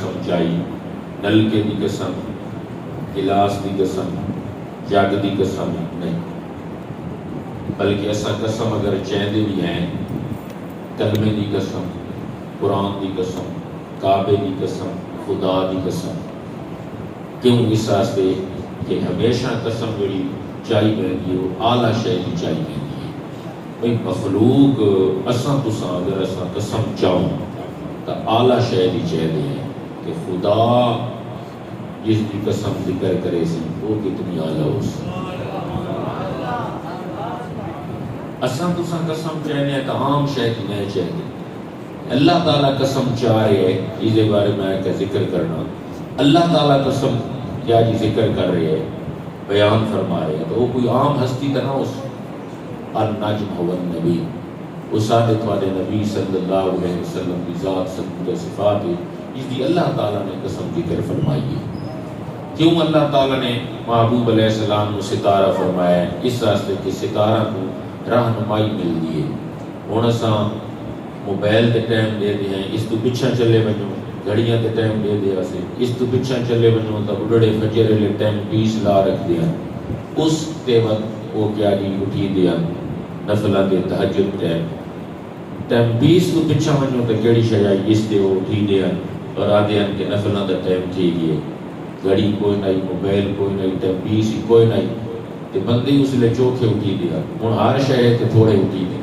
قسم چائی، نلکے دی قسم، گلاس دی قسم، جگ دی قسم نہیں، بلکہ ایسا قسم اگر چاہتے بھی ہیں کلمے دی قسم، قرآن دی قسم، کعبے دی قسم، خدا دی قسم. کیوں؟ اس واسطے کہ ہمیشہ قسم جڑی چاہی پہنی وہ اعلیٰ شے کی چاہی پہنی ہے. بھئی مخلوق اساں تساں اگر اساں قسم چاہوں تو اعلیٰ شے کی چاہتے ہیں کہ خدا جس کی قسم ذکر کرے سی وہ کتنی اعلیٰ ہو سی. اساں تساں قسم چاہنے ہیں تو عام شے کی نہیں چاہتے. اللہ تعالیٰ قسم چاہ رہے ہیں، اس کے بارے میں کا ذکر کرنا. اللہ تعالیٰ قسم کیا جی ذکر کر رہے ہیں، بیان فرما رہے ہیں، تو وہ کوئی عام ہستی تو نہ ہو. النجم والنبی، اس صادق والے نبی صلی اللہ علیہ وسلم کی ذات سب صفات ہے جس کی اللہ تعالیٰ نے قسم ذکر فرمائی ہے. کیوں اللہ تعالیٰ نے محبوب علیہ السلام کو ستارہ فرمایا ہے؟ اس راستے کہ ستارہ کو رہنمائی ملتی ہے. ہوں اساں موبائل کے ٹائم دے دے ہیں، اس تو پچھا چلے ونجو، گھڑیاں کے ٹائم دے دیا سے اس تو پچھا چلے ونجو تو بڑھڑے فجر لے ٹائم 20 لا رکھ دیا. اس تے وقت وہ کیا جی اٹھی دیا نفلہ کے تہجد ٹائم 20 تو پچھا ونجو تو کیڑی شے اس تے وہ اٹھی دیا اور آدھے ان کے نفلہ کا ٹائم تھی گئے. گھڑی کوئی نہیں، موبائل کوئی نہیں، ٹائم 20 ہی کوئی نہیں، تو بندے اس لیے چوکھے اٹھی دیا. ہوں ہر شہر کے تھوڑے اٹھی دیا،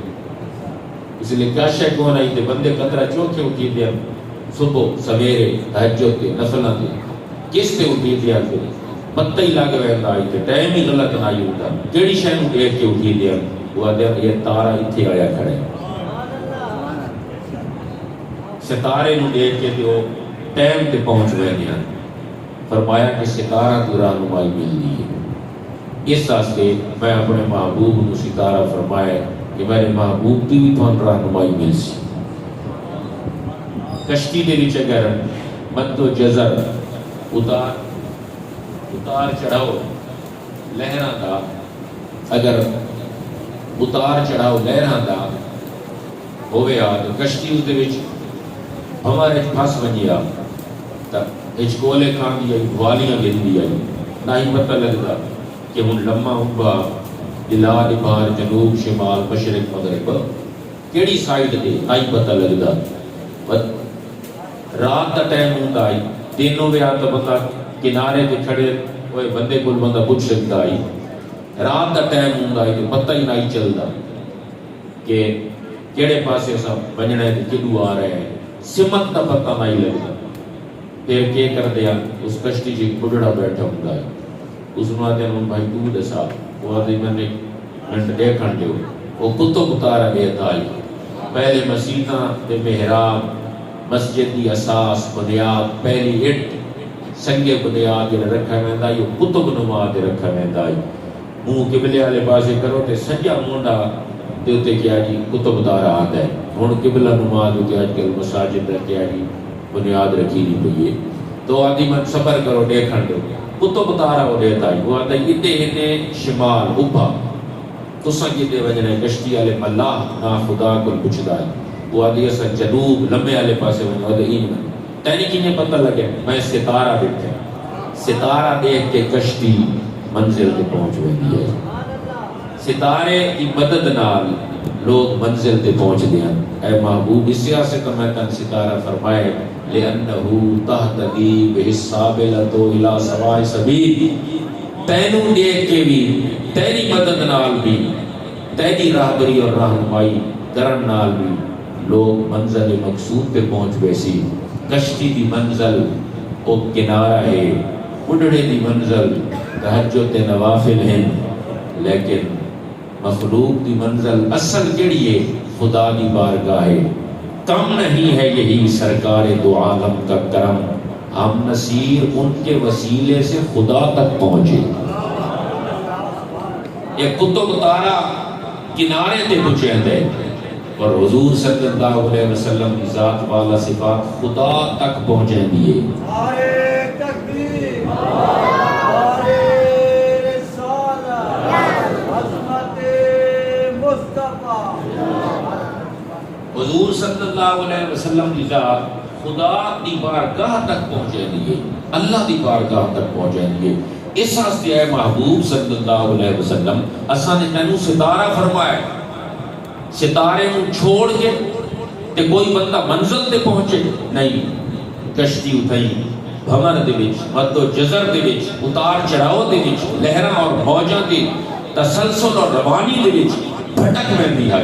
اس لیے کیا شے کون آئی تھے بندے قطرہ چوکھے اٹھی دیا. صبح سویرے تہجد کے نفلہ کے کس تے اٹھی دیا پھر پتہ ہی لگ رہتا آئی تھے ٹائم ہی غلط نہ آئی ہوتا. کیڑی شے نو دیکھ کے اٹھی دیا؟ وہ آدھے یہ تارا اتھے آیا کھڑے. ستارے نو دیکھ کے وہ ٹائم تے پہنچ رہے دیا. فرمایا کہ ستارہ کو رہنمائی ملتی ہے. اس واسطے میں اپنے محبوب کو ستارہ فرمایا کہ میرے محبوب کی بھی تھوڑا رہنمائی مل سی. کشتی دے وچ اگر مد و جزر اتار چڑھاؤ لہراں دا، اگر اتار چڑھاؤ لہراں دا ہوئے آ تو کشتی اس دے وچ ہمارے پھس ونجیا تا اچ کولے کھان دی آئی، بوالیاں گن دی آئی، نہ ہی پتہ لگتا کہ ہن لمحہ ہوگا دلا دبار جنوب شمال مشرق مغرب کیڑی سائیڈ دے نہ ہی پتہ لگتا. رات کا ٹائم ہوتا ہے، دن ہوئے آتا بندہ کنارے تے کھڑے ہوئے بندے کو بندہ پوچھ سکتا ہے. رات کا ٹائم ہوتا ہے تو پتہ ہی نہیں چلتا کہ کیڑے پاسے سب بننا ہے کدو آ رہے ہیں، سمت کا پتہ نہیں لگتا. پھر کیا کر دیا اس کشتی جی بڑھڑا بیٹھا ہوتا ہے. اس نے آتے ہیں بھائی تو دسا، وہ آتے میں نے منٹ دیکھن دیو. وہ کتب اتارا دیتا ہے پہلے مسیحاں تے محراب مسجد کی اساس بنیاد پہلی اٹ سنگے بنیاد رکھا ویندا ہے، کتب نماد رکھا ویندا ہے. منہ قبلے والے پاسے کرو تے سجا مونڈا تے اوتے کیا جی کتب دارا آتا ہے. ہن قبلہ نماد تے اج کل مساجد کیا جی بنیاد رکھی نہیں پئی ہے. تو آدھی من صبر کرو دیکھن دو کتب دارا ہو دیتا ہے. وہ آتا ہے ادے ادے شمال ابھا تساں کتے وجنے کشتی والے ملاح نہ خدا کو پوچھدا ہے. وہ آدھی ایسا جنوب لمبے والے پاسے ہونے آدھے این میں تینی کینے پتہ لگے میں ستارہ دیکھتے ستارہ دیکھ کے کشتی منزل تے پہنچ ہوئی ہے. ستارے کی مدد نال لوگ منزل تے پہنچ دیا. اے محبوب اس سیاست کا میں تن ستارہ فرمائے لِأَنَّهُ تَهْتَدِي بِالسَّابِلَةُ إِلَىٰ سَوَاءِ السَّبِيلِ. تینوں دیکھ کے بھی تیری مدد نال بھی تیری راہبری اور رہنمائی کرن نال بھی لوگ منزل مقصود پہ پہنچ گئے سی. کشتی دی منزل او کنارہ ہے، اڑڑے دی منزل تہجد نوافل ہیں، لیکن مخلوق دی منزل اصل کیڑی ہے؟ خدا دی بارگاہ ہے. کم نہیں ہے یہی سرکار دو عالم کا کرم، ہم نصیر ان کے وسیلے سے خدا تک پہنچے. یہ کتب تارا کنارے تے پہنچے ہیں اور حضور صلی اللہ علیہ وسلم کی ذات والا صفات خدا تک پہنچیں دیئے. نعرہ تکبیر، نعرہ رسالت، عظمت مصطفیٰ. حضور صلی اللہ علیہ وسلم کی ذات خدا دی بارگاہ تک پہنچیں گے، اللہ دی بارگاہ تک پہنچیں گے۔ اس واسطے اے محبوب صلی اللہ علیہ وسلم اساں نے تینوں ستارہ فرمایا، ستارے کو چھوڑ کے تے کوئی بندہ منزل تے پہنچے نہیں۔ کشتی اتھائی بھمر دے وچ، مد و جزر دے وچ، اتار چڑھاؤ دے وچ، لہراں اور موجاں دے تسلسل اور روانی دے وچ بھٹک ویندی ہے،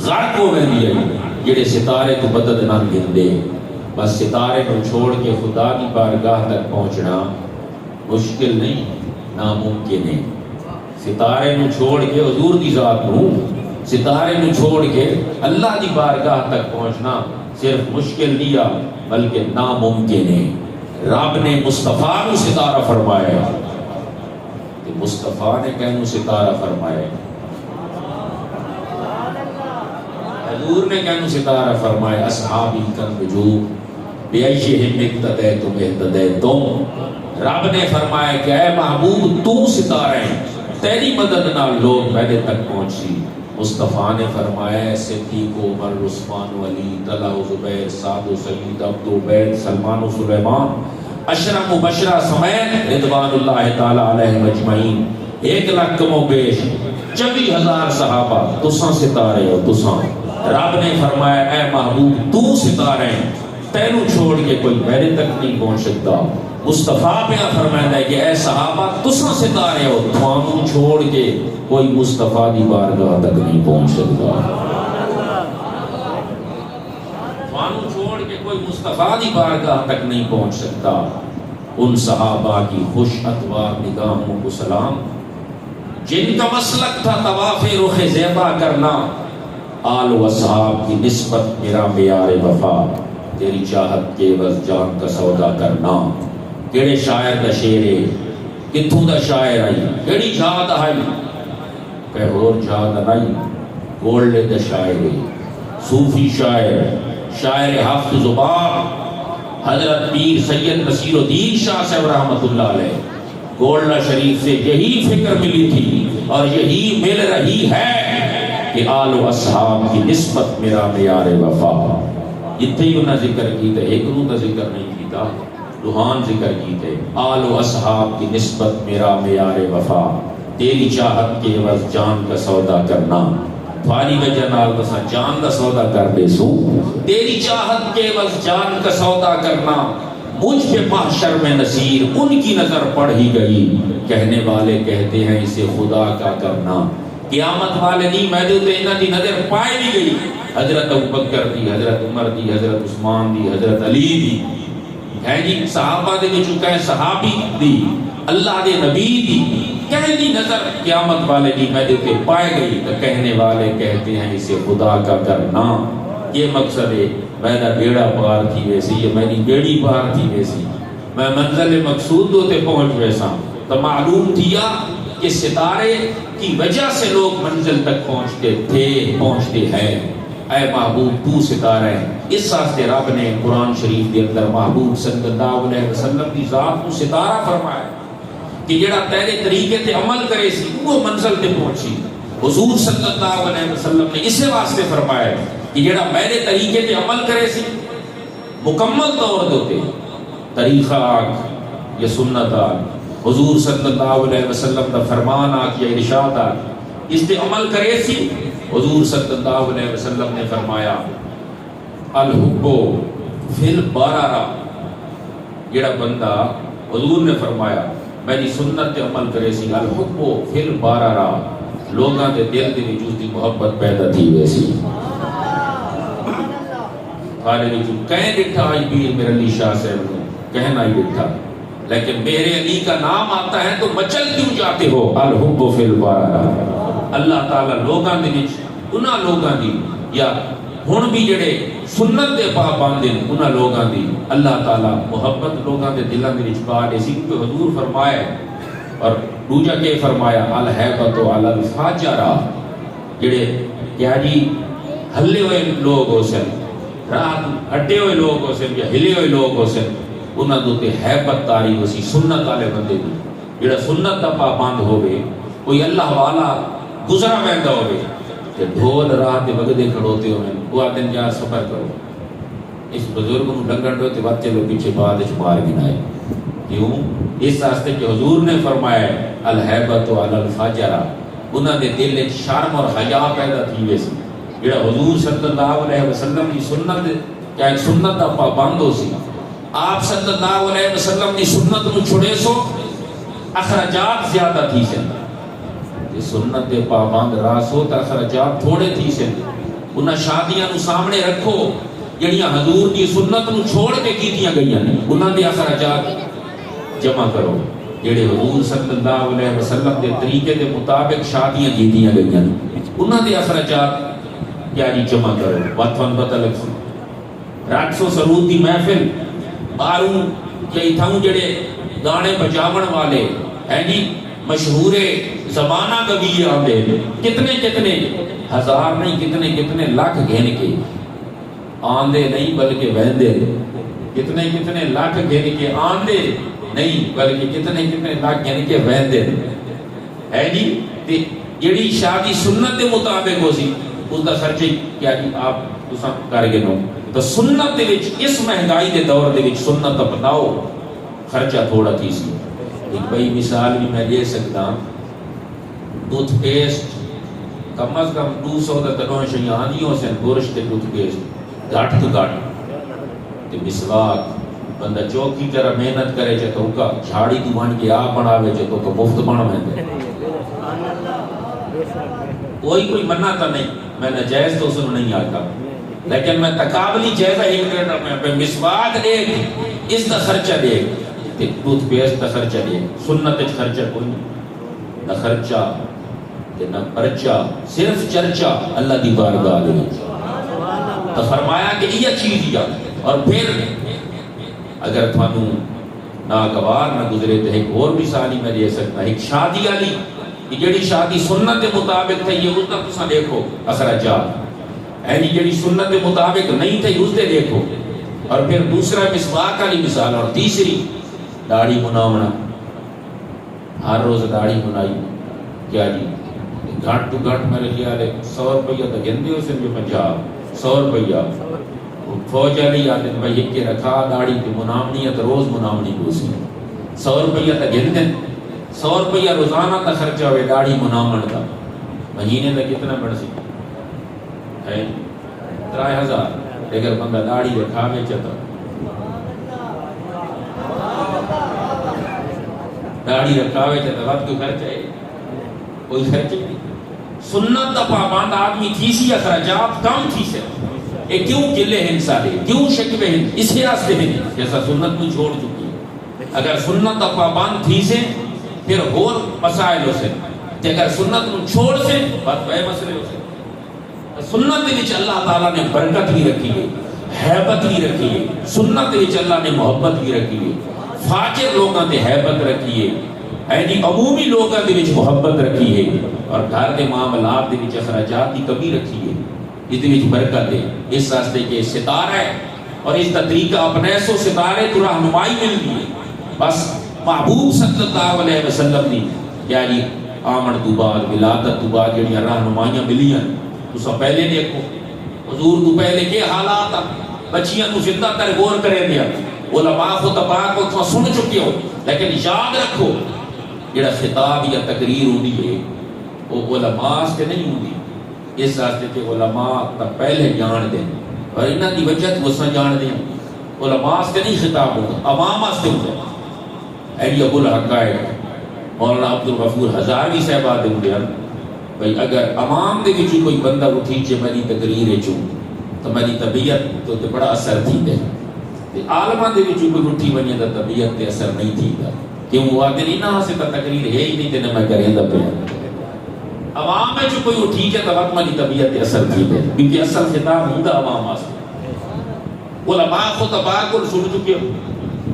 غرق ہو ویندی ہے۔ جڑے ستارے کو مدد نہ گندے، بس ستارے کو چھوڑ کے خدا کی بارگاہ تک پہنچنا مشکل نہیں، ناممکن ہے۔ ستارے کو چھوڑ کے حضور دی ذات نو، ستارے کو چھوڑ کے اللہ دی بارگاہ تک پہنچنا صرف مشکل نہیں بلکہ ناممکن ہے۔ رب نے مصطفیٰ کو ستارہ فرمایا، کہ مصطفیٰ نے کہنوں ستارہ فرمایا، حضور نے کہنوں ستارہ فرمایا، اصحابی کالنجوم بیعیہم اقتدیتم اہتدیتم۔ رب نے فرمایا کہ اے محبوب تو ستارہ ہے، تیری مدد نال لوگ میرے تک پہنچی۔ مصطفیٰ نے فرمایا صدیق عمر عثمان علی طلحہ زبیر سعد سعید عبد عبید سلمان و سلیمان عشرہ مبشرہ سمیت رضوان اللہ تعالی علیہ مجمعین 1,00,000 کم و بیش 24,000 صحابہ، تساں ستارے ہو تساں۔ رب نے فرمایا اے محبوب تو ستارے ہیں، تینوں چھوڑ کے کوئی میرے تک نہیں پہنچ سکتا۔ مصطفیٰ پہ فرمایا ہے کہ اے صحابہ تساں ستارے ہو، تھانوں چھوڑ کے کوئی مصطفیٰ دی بارگاہ تک نہیں پہنچ سکتا، تھانوں چھوڑ کے کوئی مصطفیٰ دی بارگاہ تک نہیں پہنچ سکتا۔ ان صحابہ کی خوش اتوار نگاہوں کو سلام، جن کا مسلک تھا طواف رخ زیبا کرنا، آل و اصحاب کی نسبت میرا معیار وفا، تیری چاہت کے عوض جان کا سودا کرنا۔ کیڑے شاعر دا شعر ہے، کتھوں دا شاعر آئی، کیڑی جاد آئی، کہ اور جاد آئی، گولڈ دا شاعر ہے، صوفی شاعر، شاعر حافظ زبان حضرت پیر سید نصیر الدین شاہ صاحب رحمۃ اللہ علیہ۔ گولڈا شریف سے یہی فکر ملی تھی اور یہی مل رہی ہے کہ آل و اصحاب کی نسبت میرا معیار وفا۔ جتنے ہی انہوں نے ذکر کیتے، ایک روح کا ذکر نہیں کیتا، روحان ذکر کیتے۔ آل و اصحاب کی نسبت میرا معیار وفا، تیری چاہت کے عوض جان کا سودا کرنا۔ تھواری وجہ نال تساں جان کا سودا کر دے سو، تیری چاہت کے عوض جان کا سودا کرنا۔ مجھ پہ محشر میں نصیر ان کی نظر پڑ ہی گئی، کہنے والے کہتے ہیں اسے خدا کا کرنا۔ قیامت والے نہیں میں دے انہاں دی نظر پائے بھی گئی، حضرت ابوبکر دی، حضرت عمر دی، حضرت عثمان دی، حضرت علی دی، ہے جی صحابہ دے وچوں کہیں صحابی دی، اللہ دے نبی دی، کہیں دی نظر قیامت والے نہیں میں دے پائے گئی، تو کہنے والے کہتے ہیں اسے خدا کا کرنا۔ یہ مقصد ہے میرا بیڑا پار تھی ویسی، یہ میری بیڑی پار تھی ویسی، میں منزل مقصود ہوتے پہنچ ویسا۔ تو معلوم تھیا کہ ستارے کی وجہ سے لوگ منزل تک پہنچتے تھے، پہنچتے ہیں۔ اے محبوب تو ستارہ ہے، اس واسطے رب نے قرآن شریف کے اندر محبوب صلی اللہ علیہ وسلم کی ذات کو ستارہ فرمایا کہ جڑا تیرے طریقے تے عمل کرے سی وہ منزل تے پہنچی۔ حضور صلی اللہ علیہ وسلم نے اسے واسطے فرمایا کہ جڑا میرے طریقے تے عمل کرے سی مکمل طور دوتے طریقہ آگ یا سنت آگ، حضور صلی اللہ علیہ وسلم کا فرمان آگ یا ارشاد آگ، اس تے عمل کرے سی۔ حضور صلی اللہ علیہ وسلم نے فرمایا الحب فی البرارہ، جڑا بندہ حضور نے فرمایا میری سنت تے عمل کرے سی، الحب فی البرارہ، لوگاں دے دل دے وچ اس دی محبت پیدا تھی ویسی۔ سارے وچ کہیں ڈٹھا آئی پیر میرے علی شاہ صاحب نے کہنا ہی ڈٹھا، لیکن میرے علی کا نام آتا ہے تو مچل کیوں جاتے ہو؟ الحب فی البرارہ۔ اللہ تعالیٰ لوگاں دے وچ انہاں لوگاں دی یا ہن بھی جڑے سنت دے پابند ہیں انہاں لوگاں دی اللہ تعالیٰ محبت لوگاں دے دلاں دے وچ پا دے سی، کیونکہ حضور فرمایا اور دوجا کے فرمایا الہیبۃ علی الفاجرہ، جڑے کیا جی ہلے ہوئے لوگ ہو سن، رات ہٹے ہوئے لوگ ہو سن یا ہلے ہوئے لوگ ہو سن، انہاں دے تے ہیبت تاری ہو سی سنت والے بندے دی۔ جڑا سنت دا پابند ہوے، کوئی اللہ والا گزرا ویندا ہوے تے ڈھول راہ تے وگدے کھڑوتے ہوئے وہ آدن جا سفر کرو، اس بزرگ کو لنگن دو تو وقت چلو پیچھے بعد مار گنائے کیوں اس واسطے کہ حضور نے فرمایا الہیبت علی الفجر انہاں دے دل وچ شرم اور حیا پیدا تھی ویسی جڑا حضور صلی اللہ علیہ وسلم کی سنت کیا سنت دا پابند ہو سی آپ صلی اللہ علیہ وسلم کی سنت نو چھڑے سو اخراجات زیادہ تھی سے یہ سنت دے پابند راس ہو تو اخراجات تھوڑے تھی سے انہاں شادیاں نو سامنے رکھو جڑیاں حضور کی سنت نو چھوڑ کے کیتیاں گئیاں انہاں دے اخراجات جمع کرو جڑے حضور صلی اللہ علیہ وسلم کے طریقے کے مطابق شادیاں کیتیاں گئیاں انہاں دے اخراجات کیا جی جمع کرو وطن بدل رقص و سرود دی محفل باروں کئی تھاؤں جڑے گانے بجاون والے ہیں جی مشہور زمانہ کبھی آتے کتنے کتنے ہزار نہیں کتنے کتنے لاکھ گھن کے آندے نہیں بلکہ وہندے کتنے کتنے لاکھ گھن کے آندے نہیں بلکہ کتنے کتنے لاکھ گھن کے وہندے ہے جی جڑی شادی سنت کے مطابق ہو سی اس کا خرچہ کیا جی آپ تساں کر گئے نو تو سنت دے وچ اس مہنگائی دے دور دے وچ سنت اپناؤ خرچہ تھوڑا تھی سی ایک بھائی مثال بھی میں دے سکتا ٹوتھ پیسٹ کم از کم 200 دا تنوع شیاں آندیوں سے برش تے ٹوتھ پیسٹ گھٹ تو گھٹ تے مسواک بندہ چوکی طرح محنت کرے چاہے تو کا جھاڑی تو بن کے آپ بناوے چاہے تو مفت بناوے کوئی منع تا نہیں میں ناجائز تو اس نے نہیں آتا لیکن میں تقابلی جائزہ ایک کرنا میں مسواک ایک اس کا خرچہ دے ٹوتھ پیسٹ کا خرچہ دے سنت خرچہ کوئی نہیں نہ خرچہ نہ پرچہ صرف چرچہ اللہ دی بارگاہ دے تو فرمایا کہ یہ چیز دیا اور پھر اگر تھانوں ناگوار نہ گزرے تو ایک اور مثالی میں دے سکتا ایک شادی والی جڑی شادی سنت کے مطابق تھی یہ اس کا تساں دیکھو اخراجات اینی جڑی سنت کے مطابق نہیں تھی اس دے دیکھو اور پھر دوسرا مسواک والی مثال اور تیسری داڑھی مناونا ہر روز داڑھی منائی کیا جی گھٹ تو گھٹ میرے خیال ہے 100 روپیہ تو گندے ہو سن جو 50 100 روپیہ فوج علی آتے ہیں بھائی ایک کے رکھا داڑھی کی منامنی ہے تو روز منامنی کو سی 100 روپیہ تو گندے 100 روپیہ روزانہ کا خرچہ ہوئے داڑھی منامن کا مہینے میں کتنا پڑ سی ہے 3000 اگر بندہ داڑھی رکھا میں چاہتا داڑھی رکھا میں چاہتا وقت کوئی خرچ ہے کوئی خرچ نہیں سنت دا پابند آدمی تھی سی اخراجات کم تھی سے اے کیوں گلے ہیں سارے کیوں شکوے ہیں اس حیاس سے ہیں جیسا سنت میں چھوڑ چکی ہے اگر سنت دا پابند تھی سے پھر اور مسائل ہو سے اگر سنت میں چھوڑ سے بات بے مسئلے ہو سے سنت وچ اللہ تعالیٰ نے برکت بھی رکھی ہے حیبت بھی رکھی ہے سنت وچ اللہ نے محبت بھی رکھی ہے فاجر لوگاں تے حیبت رکھی ہے یعنی عمومی لوگاں دے وچ محبت رکھی ہے اور گھر دے معاملات دے وچ اخراجات دی کمی رکھی ہے اس دے وچ برکت ہے اس واسطے کہ ستارہ ہے اور اس کا طریقہ اپنے سو ستارے تو رہنمائی ملتی ہے بس محبوب صلی اللہ علیہ وسلم نے یعنی آمن تو بعد ولادت تو بعد جڑیاں رہنمائیاں ملیاں تو سب پہلے دیکھو حضور تو پہلے کے حالات بچیاں تو زندہ تر غور کرے دیا علماء کو تباہ کو تو سن چکے ہو لیکن یاد رکھو جڑا خطاب یا تقریر ہوتی ہے وہ علماء سے نہیں ہوتی اس واسطے کہ علماء تا پہلے جان دیں اور انہاں دی وجہ تو اساں جان دیں علماء سے نہیں خطاب ہوتا عوام واسطے ہوتا ایڈی ابو الحقائق مولانا عبدالغفور ہزاروی صاحب آدھے ہوتے ہیں بھئی اگر عوام دے وچ کوئی بندہ اٹھی چے میری تقریر چوں تو میری طبیعت تو بڑا اثر تھی دے عالماں دے وچ کوئی اٹھی ونجے تا طبیعت تے اثر نہیں تھی دا کیوں وہ آدھے نہیں نہ سے تقریر ہے ہی نہیں تے نہ میں کریں دا پہ عوام میں جو کوئی اٹھی کے تو میری طبیعت تے اثر تھی دے کیونکہ اصل خطاب ہوں دا عوام واسطے علماء کو تباہ کو سن چکے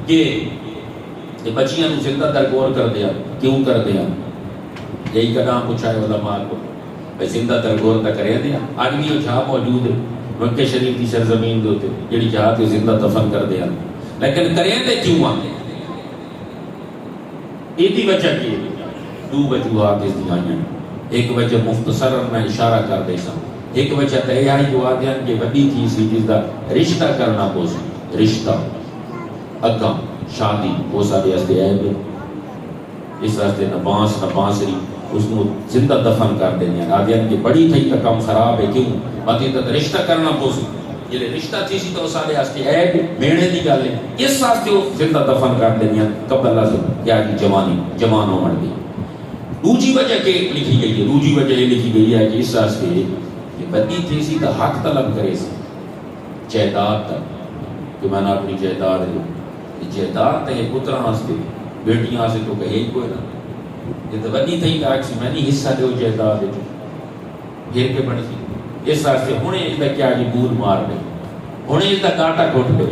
کہ بچیاں نو زندہ در غور کر دیا کیوں کر دیا یہی کا نام پوچھا ہے علماء کو بھائی زندہ در غور تا کرے دیا آج بھی یہ جہاں موجود ہے مکہ شریف کی سرزمین دے ہوتے جڑی جہاں تے زندہ دفن کر دیا لیکن کرے دے کیوں آتے ایدی وجہ کی دو وجوہات اس دنیا ایک وجہ مختصر میں اشارہ کر دے سا ایک وجہ تو یہ آئی جو آدھے ہیں کہ وڈی تھی سی جس دا رشتہ کرنا پوسی رشتہ اگاں شادی وہ سارے ہستے آئے گئے اس راستے نہ بانسری اس کو زندہ دفن کر دیں آدھے ہیں کہ بڑی تھی کا کام خراب ہے کیوں باقی تو رشتہ کرنا پوسی یہ رشتہ تھی سی تو سارے ہستے آئے گئے میڑے دی گل ہے اس راستے وہ زندہ دفن کر دیں قبل اللہ سے کیا کی جوان ہو مر گئی دوسری وجہ کہ لکھی گئی ہے دوسری وجہ یہ لکھی گئی ہے کہ اس راستے کہ بدی تھی سی تو حق طلب کرے سی جائیداد تک کہ میں نے اپنی جائیداد دی جائیداد تے پتراں واسطے بیٹیاں واسطے تو کہے ہی کوئی نہ یہ تو بدی تھی کہ آکسی میں نہیں حصہ دیو جائیداد دے پھر کے بڑھ سی اس راستے ہونے اس دا کیا جی بور مار دے ہونے اس دا کاٹا کھوٹ دے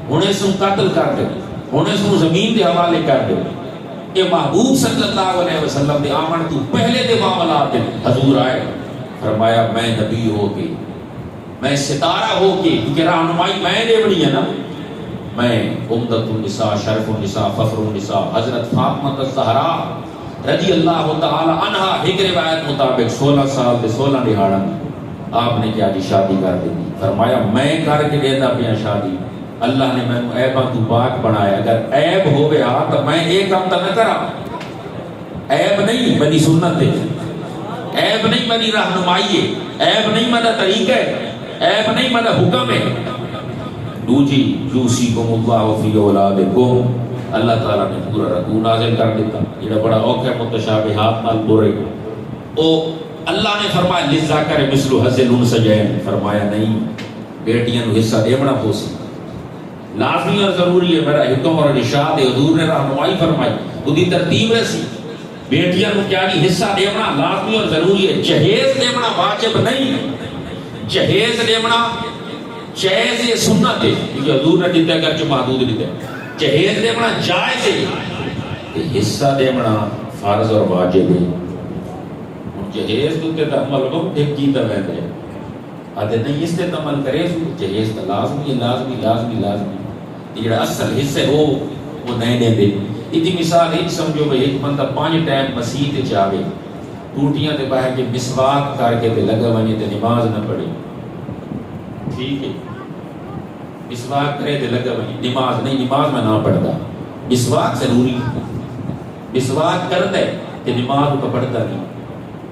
ہونے سن قتل کر دے ہونے سن زمین دے حوالے کر دے کہ محبوب صلی اللہ علیہ وسلم دے آمن تو پہلے دے معاملات دے حضور آئے فرمایا میں نبی ہو کے میں ستارہ ہو کے کیونکہ رہنمائی میں نے بڑی ہے نا میں عمدۃ النساء شرف النساء فخر النساء حضرت فاطمہ الزہرا رضی اللہ تعالی عنہا ایک روایت مطابق 16 سال دے 16 دہاڑا آپ نے کیا جی شادی کر دی فرمایا میں کر کے دیتا پیا شادی اللہ نے میں عیباں تو پاک بنایا اگر عیب ہو گیا تو میں ایک کام تو نہ کرا عیب نہیں بنی سنت ہے عیب نہیں بنی رہنمائی ہے عیب نہیں بنا طریقہ ہے عیب نہیں بنا حکم ہے دوجی یوصیکم اللہ فی اولادکم اللہ تعالیٰ نے پورا رکوع نازل کر دیتا یہ بڑا اوکھ ہے متشابہات نال برے او اللہ نے فرمایا للذکر مثل حظ الانثیین فرمایا نہیں بیٹیاں نو حصہ دینا پوسی لازمی اور ضروری ہے میرا حکم اور ارشاد حضور نے رہنمائی فرمائی خودی ترتیب ایسی بیٹیاں کو کیا نہیں حصہ دینا لازمی اور ضروری ہے جہیز دینا واجب نہیں جہیز دینا جائز سنت ہے کیونکہ حضور نے دیتا اگرچہ محدود دیتا جہیز دینا جائز ہے حصہ دینا فرض اور واجب ہے جہیز تو تے عمل کو ایک کی طرح ہے آدھے نہیں اس تے عمل کرے سو جہیز تو لازمی لازمی لازمی لازمی یہ اصل حصہ ہو وہ نہیں دے دے اتنی مثال ایک سمجھو بھئی ایک بندہ 5 ٹائم مسیح تے جاوے ٹوٹیاں تے باہر کے مسواک کر کے تے لگا ونے تے نماز نہ پڑھے ٹھیک ہے مسواک کرے تے لگا ونے نماز نہیں نماز میں نہ پڑھتا مسواک ضروری مسواک کرتا ہے تے نماز تو پڑھتا نہیں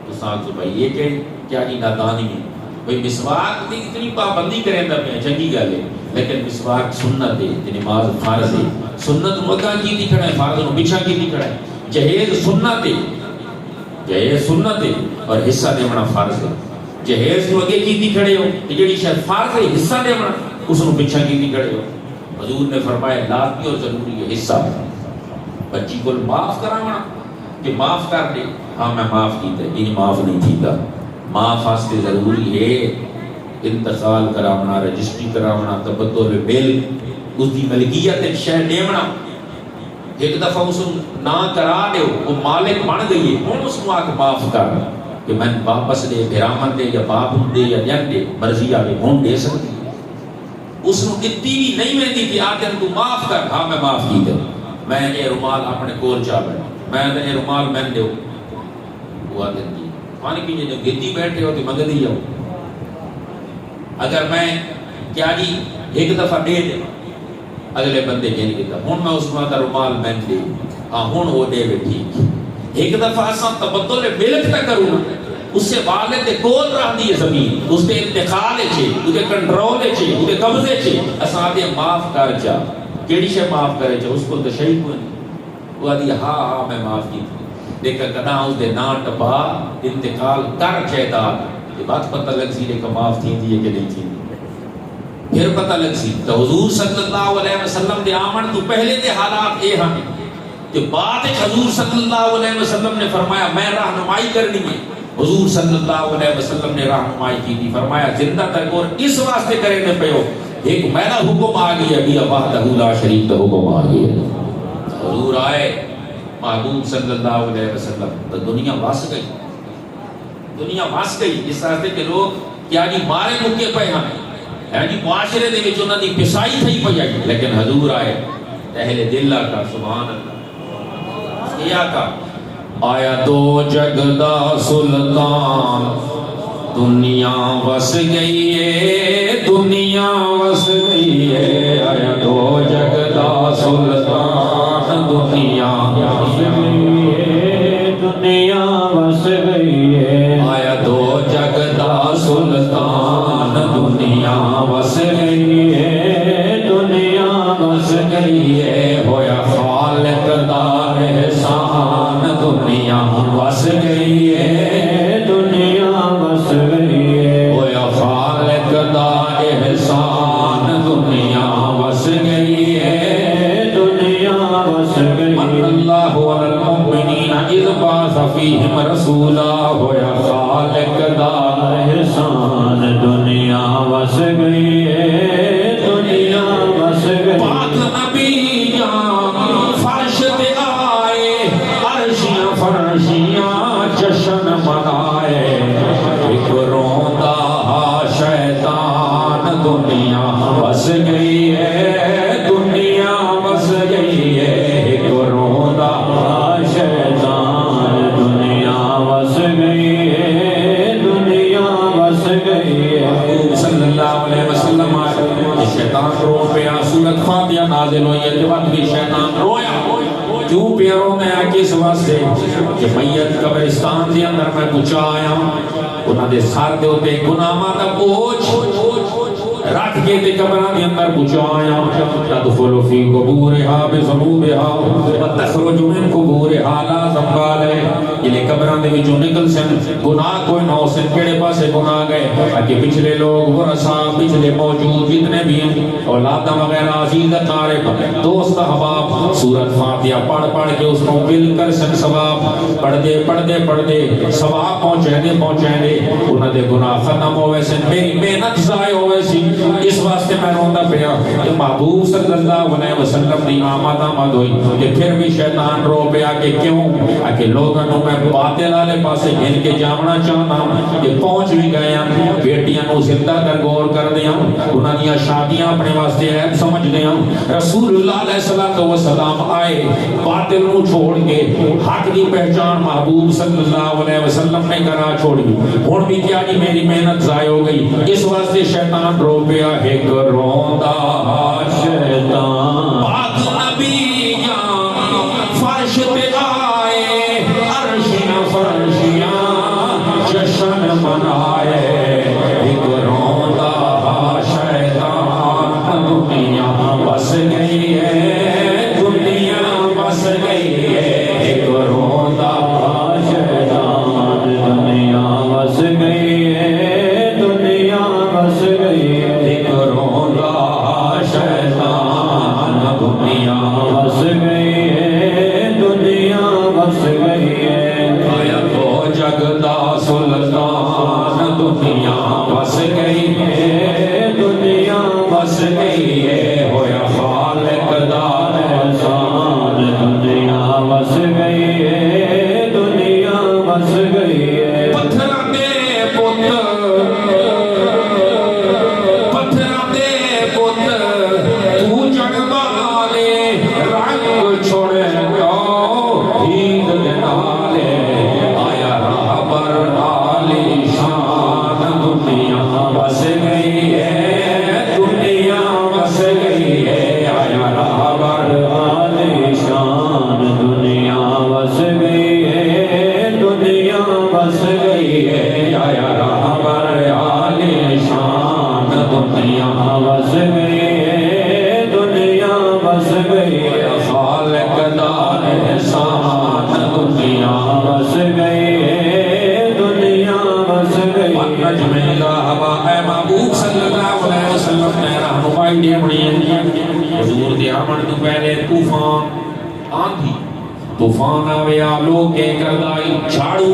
تو ساتھ بھائی یہ کیا جی نادانی ہے بھئی مسواک دی اتنی پابندی کریں دا پہ چنگی گل ہے لیکن مسواک سنت ہے نماز فرض ہے سنت مکان کی دی کھڑا ہے فرض نو پیچھا کی دی کھڑا ہے جہیز سنت ہے جہیز سنت ہے اور حصہ دینا فرض ہے جہیز نو اگے کی دی کھڑے ہو جڑی شاید فرض ہے حصہ دینا اس نو پیچھا کی دی کھڑے ہو حضور نے فرمایا لازمی اور ضروری ہے حصہ بچی کو معاف کرانا کہ معاف کر دے ہاں میں معاف کیتا ہے معاف نہیں کیتا معاف واسطے ضروری ہے انتقال کراونا رجسٹری کراونا تبدل بل اس دی ملکیت ایک شے دیونا ایک دفعہ اس نہ کرا دیو وہ مالک بن گئی ہے ہن اس کو آ کے معاف کر کہ میں واپس دے برامن دے یا باپ دے یا جن دے مرضی آگے ہون دے سکتی اس نے کتنی بھی نہیں ملتی کہ آدم تو معاف کر ہاں میں معاف کی دے میں یہ رومال اپنے کول چاہ بیٹھا میں یہ رومال میں دیو وہ آدم دی پانی پیجئے جب گدی بیٹھے ہو تو مگد ہی جاؤ اگر میں کیا جی ایک دفعہ دے دے اگلے بندے کے نہیں دیتا ہون میں اس میں رومال میں دے ہاں ہون وہ دے بیٹھی ایک دفعہ ایسا تبدل ملک نہ کروں اس سے والد کول رہ دی زمین اس کے انتقال چھے اس کے کنٹرول چھے اس کے قبضے چھے ایسا دے معاف کر جا کیڑی شے معاف کرے چھے اس کو تشہی کوئی نہیں وہ آدھی ہاں ہاں میں معاف کی تھی دیکھا کنا اس دے نا ٹپا انتقال کر جائیداد یہ بات پتہ لگ سی کہ معاف تھی ہے کہ نہیں تھی پھر پتہ لگ سی تو حضور صلی اللہ علیہ وسلم دے آمن تو پہلے دے حالات اے ہمیں کہ بات حضور صلی اللہ علیہ وسلم نے فرمایا میں رہنمائی کرنی ہے حضور صلی اللہ علیہ وسلم نے رہنمائی کی تھی فرمایا زندہ تک اور اس واسطے کرنے پہ ہو ایک میرا حکم آ گیا ابھی وحدہ لا شریک کا حکم آ گیا حضور آئے محبوب صلی اللہ علیہ وسلم تو دنیا واس گئی دنیا واس گئی اس راستے کے لوگ کیا جی مارے مکے پہ ہمیں یعنی معاشرے دے وچ انہاں دی پسائی تھی پئی ہے لیکن حضور آئے اہل دل کا سبحان اللہ کیا کا آیا تو جگ دا سلطان دنیا وس گئی ہے دنیا وس گئی ہے آیا دو جگ دا سلطان دنیا وس گئی ہے دنیا وس گئی ہے آیا دو جگ دا سلطان دنیا وس گئی ہے دنیا وس گئی ہے ہویا خالق دا احسان دنیا وس گئی ہے دنیا وس گئی ہے ہویا خالق دا احسان دنیا وس گئی ہے دنیا وس گئی من اللہ علی المؤمنین اذ بعث فیہم رسولا ہویا خالق دا احسان دنیا وس گئی ہے دنیا وس گئی پاک نبی جان فرش پہ آئے عرشیاں فرشیاں جشن منائے ایک روندا شیطان دنیا بس گئی ہے دنیا بس گئی ہے ایک روندا شیطان دنیا بس گئی ہے دنیا بس گئی ہے صلی اللہ علیہ وسلم شیطان رو پیا سورت فاتحہ نازل ہوئی ہے جب بھی شیطان رویا کیوں پیا رونا ہے کس واسطے کہ میت قبرستان دے اندر میں پہنچا آیا انہاں دے سار دے ہوتے گناہاں دا بوجھ رکھ کے تے قبراں دے اندر پہنچا آیا تدخل فی قبورها بذنوبها وتخرج من قبورها لا ذنب علیہ یہ قبراں دے وچوں نکل سن گناہ کوئی نہ ہو سن کیڑے پاسے گناہ گئے کہ پچھلے لوگ ورثہ پچھلے موجود جتنے بھی ہیں اولاد وغیرہ عزیز اقارب دوست احباب سورۃ فاتحہ پڑھ کے اس کو مل کر سن ثواب پڑھ دے ثواب پہنچے دے انہاں دے گناہ ختم ہوئے سن میری محنت ضائع ہوئے سی اس واسطے میں روندا پیا کہ محبوب صلی اللہ علیہ وسلم دی آمد ہوئی کہ پھر بھی شیطان رو پیا کہ کیوں کہ لوگوں کو میں باطل والے پاسے گھن کے جانا چاہتا ہوں کہ پہنچ بھی گئے ہیں بیٹیاں نو زندہ کر غور کر دیا انہاں دی شادیاں اپنے واسطے عیب سمجھ دیا رسول اللہ علیہ الصلوۃ والسلام آئے باطل نو چھوڑ کے حق دی پہچان محبوب صلی اللہ علیہ وسلم نے کرا چھوڑی ہن بھی کیا جی میری محنت ضائع ہو گئی اس واسطے شیطان رو پیا ایک روندا شیطان پاک نبی جان فرش پہ آئے عرشیاں فرشیاں جشن منائے ایک روندا شیطان دنیا بس گئی ہے دنیا بس گئی ہے ایک روندا شیطان دنیا بس گئی ہے دنیا بس گئی ہے ایک روندا شیطان دنیا بس گئی ہے دنیا بس گئی ہے آیا تو جگ دا سلطان دنیا بس گئی ہے دنیا بس گئی ہے ہویا خالق دا احسان دنیا بس گئی ہے دنیا بس گئی ہے پتھراں دے پتر تو جگ والے رنگ چھوڑے گا ہید نالے آیا راہ پر عالی شان دنیا بس گئی ہے دنیا بس گئی ہے آیا راہ پر عالی شان دنیا بس گئی ہے دنیا بس گئی ہے آیا راہ پر عالی شان دنیا بس گئی ہے دنیا بس گئی ہے خالق دا احسان دنیا بس گئی ہے دنیا بس گئی نجم ذهب اے محبوب صلی اللہ علیہ وسلم نے رہنمائی دی اپنی حضور دی آمد تو پہلے طوفان آویا لوگ کے کردائی جھاڑو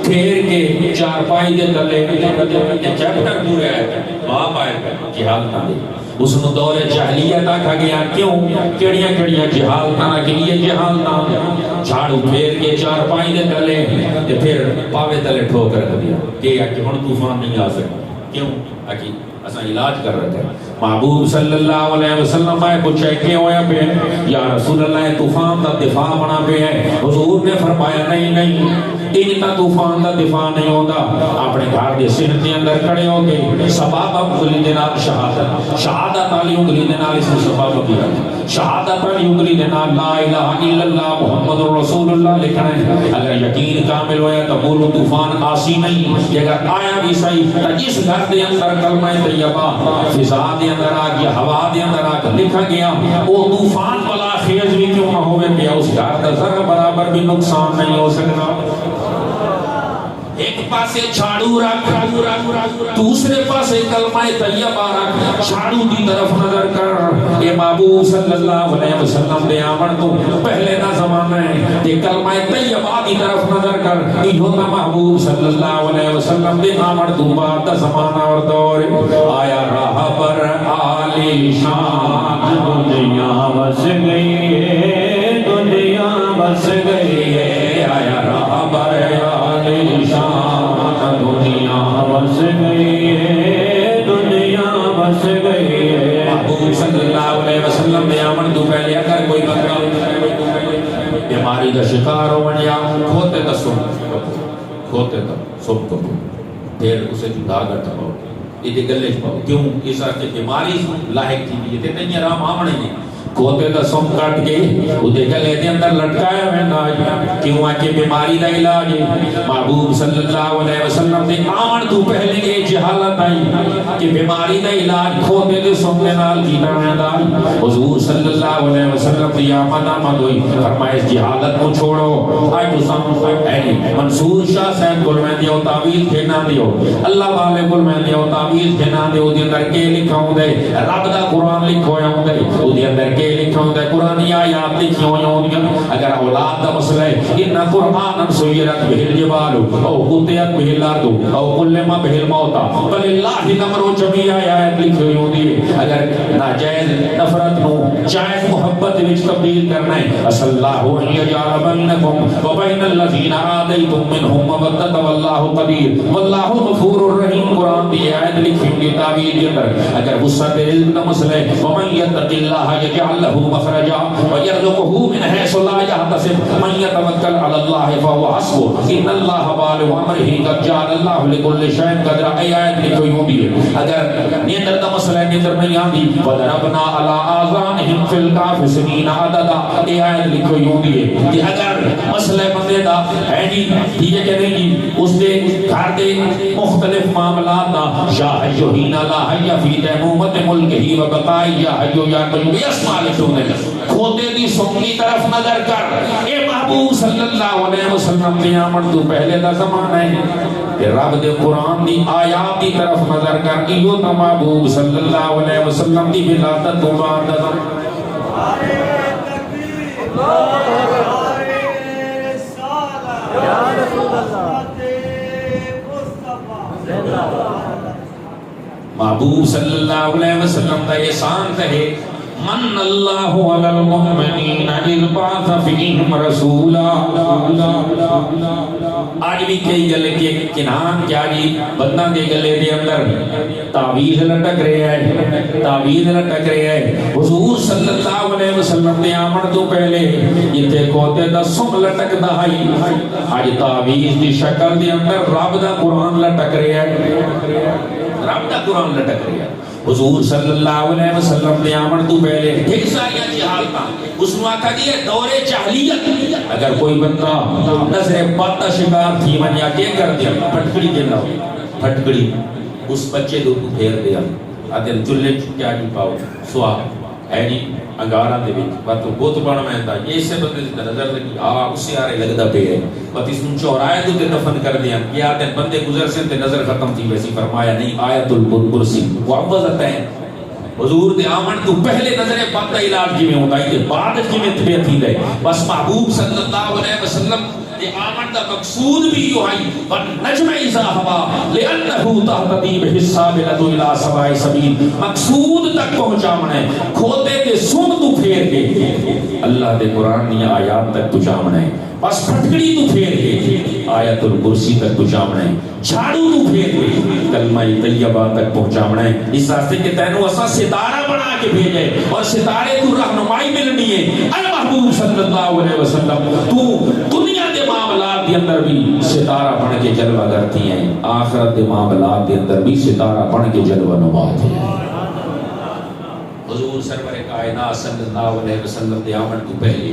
پھیر کے چارپائی دے تلے چیپٹر پورے آئے باپ آئے جہاد نہ دے اس نے دور جہلیت آکھا گیا کیوں کیڑیاں جہالتاں کے لیے جہالتاں جھاڑو پھیر کے چارپائی دے تلے پھر پاوے تلے ٹھوکر دیا کہ ہن طوفان نہیں آ سکتا کیوں اساں علاج کر رہے تھے محبوب صلی اللہ علیہ وسلم آئے پوچھے کہ ہویا پہ یا رسول اللہ طوفان دا دفاع بنا پہ ہے. حضور نے فرمایا نہیں نہیں انتا طوفان دا دفاع نہیں ہوتا. اپنے گھر دے صحت دے اندر کھڑے ہو کے سباب انگلی دے نال شہادت شہادت والی انگلی دے نال اس سباب کیا شہادت والی انگلی دے نال لا الہ الا اللہ محمد رسول اللہ لکھنا ہے. اگر یقین کامل ہویا تو بولو طوفان آسی نہیں. کہ اگر آیا بھی صحیح تو جس گھر دے اندر کلمہ طیبہ فضا دے اندر آ گیا ہوا دے اندر آ کے لکھا گیا وہ طوفان بلا خیز بھی کیوں نہ ہوئے پیا اس گھر کا ذرا برابر بھی نقصان نہیں ہو سکتا. ایک پاسے جھاڑو رکھ دوسرے پاسے کلمہ طیبہ رکھ. جھاڑو دی طرف نظر کر اے محبوب صلی اللہ علیہ وسلم دے آمن تو پہلے نہ زمانہ ہے تے کلمہ طیبہ دی طرف نظر کر یہ ہوتا محبوب صلی اللہ علیہ وسلم دے آمن تو بعد دا زمانہ اور دور. آیا راہ پر عالی شان دنیا بس گئی ہے دنیا بس گئی ہے. آیا راہ پر عالی شان دنیا بس گئی ہے دنیا بس گئی ہے. محبوب صلی اللہ علیہ وسلم نے آمن تو پہلے اگر کوئی بندہ بیماری کا شکار ہو گیا کھوتے تا سب کو پھر اسے جدا کرتا ہو یہ گلے پاؤ کیوں اس واسطے بیماری لاحق تھی یہ نہیں آرام آمنے نہیں کھوتے دا سم کٹ کے اودے گلے دے اندر لٹکایا ہویا کیوں آ کے بیماری دا علاج. محبوب صلی اللہ علیہ وسلم نے آمن تو پہلے یہ جہالت آئی کہ بیماری دا علاج کھوتے دے سم دے نال کیتا ویندا. حضور صلی اللہ علیہ وسلم دی آمد ہوئی فرمایا اس جہالت کو چھوڑو. آج تو سم منصور شاہ صاحب کول میں دیو تعویذ کہنا دیو اللہ والے کول میں دیو تعویذ کہنا دیو دے اندر کے لکھا ہوندے رب دا قرآن لکھا ہویا ہوندے اودے اندر کے لکھا ہوتا ہے قرآنی آیات لکھی ہوئی ہوندی. اگر اولاد دا مسئلہ ہے ان قرآن سیرت بہل جبال او قطعت بہل الارض او کلما بہل موتا بل اللہ نمر جمیع آیات لکھی ہوئی ہوندی. اگر ناجائز نفرت نو جائز محبت وچ تبدیل کرنا ہے اصل اللہ ان یجعل بینکم وبین الذین عادیتم منهم مودۃ واللہ قدیر واللہ غفور الرحیم. قرآن دی آیت لکھی ہوئی تعویذ کے اندر اگر غصہ دل دا مسئلہ ہے ومن یتق اللہ یجعل له مخرجا ويرزقه من حيث لا يحتسب من يتوكل على الله فهو حسبه ان الله بالغ امره قد جعل الله لكل شيء قدرا. آیات لکھی ہوئی ہے اگر نیندر دا مسئلہ نیندر نہیں آندی وضربنا على آذانهم في الكهف سنين عددا. آیات لکھی ہوئی ہے کہ اگر مسئلہ بندے دا ہے جی ٹھیک ہے کہ نہیں جی اس دے گھر دے مختلف معاملات دا یا حی ہینا لا حی فی دیمومت ملکہ وبقائی یا حی یا قیوم یسمع کھوتے دی سنگی طرف نظر کر. اے محبوب صلی اللہ علیہ وسلم نے آمن تو پہلے دا زمانہ ہے رب دے قرآن دی آیات دی طرف نظر کر. ایو تا محبوب صلی اللہ علیہ وسلم دی ولادت تو بعد دا نعرہ تکبیر نعرہ رسالت یا رسول اللہ مصطفی. محبوب صلی اللہ علیہ وسلم دا احسان ہے من اللہ علی المؤمنین اذ بعث فیہم رسولا. آج بھی کئی گلے کے کنان کیا جی بندہ کے گلے دے اندر تعویذ لٹک رہے ہیں تعویذ لٹک رہے ہیں. حضور صلی اللہ علیہ وسلم نے آمن تو پہلے یہ تے کوتے دا سم لٹک دا ہائی آج تعویذ دی شکل دے اندر رب دا قرآن لٹک رہے ہیں رب دا قرآن لٹک رہے ہیں. حضور صلی اللہ علیہ وسلم نے آمن تو پہلے ایک ساریاں جہالتاں اس نے آکھا دیا دور جاہلیت اگر کوئی بندہ نظر بد کا شکار تھی من یا کیا کر دیا پھٹکڑی کے نہ پھٹکڑی اس بچے کو پھیر دیا آدھر چلے کیا نہیں پاؤ سوا ہے نہیں انگارہ دے بھی بات تو بہت بڑا میں تھا یہ سے بندے سے نظر لگی اس سے آرے لگتا پہ ہے بات اس نے چورائے تو تے دفن کر دیا یہ آتے بندے گزر سے تے نظر ختم تھی ویسی فرمایا نہیں آیت الکرسی وہ عوضت ہے. حضور دے آمن تو پہلے نظر بد کا علاج کی میں ہوتا ہے بعد کی میں تھے تھی لے بس محبوب صلی اللہ علیہ وسلم دے آمن دا مقصود بھی یوں ہے والنجم اذا ہوا لأنه تہتدی بحسابلت الى سواء سبیل. مقصود تک پہنچامنا ہے کھوتے کے سن تو پھیر کے اللہ دے قرآن نی آیات تک پہنچامنا ہے بس پھٹکڑی تو پھیر کے آیت الکرسی تک پہنچامنا ہے جھاڑو تو پھیر کے کلمہ طیبہ تک پہنچامنا ہے. اس راستے کے تینوں اساں سے ستارہ بنا کے بھیجے اور ستارے تو رہنمائی ملنی ہے اے محبوب صلی اللہ علیہ وسلم تو دنیا دے معاملات دے اندر بھی ستارہ بن کے جلوہ کرتی ہیں آخرت دے معاملات دے اندر بھی ستارہ بن کے جلوہ نما تھی حضور سرور کائنات صلی اللہ علیہ وسلم دے آمن کو پہلے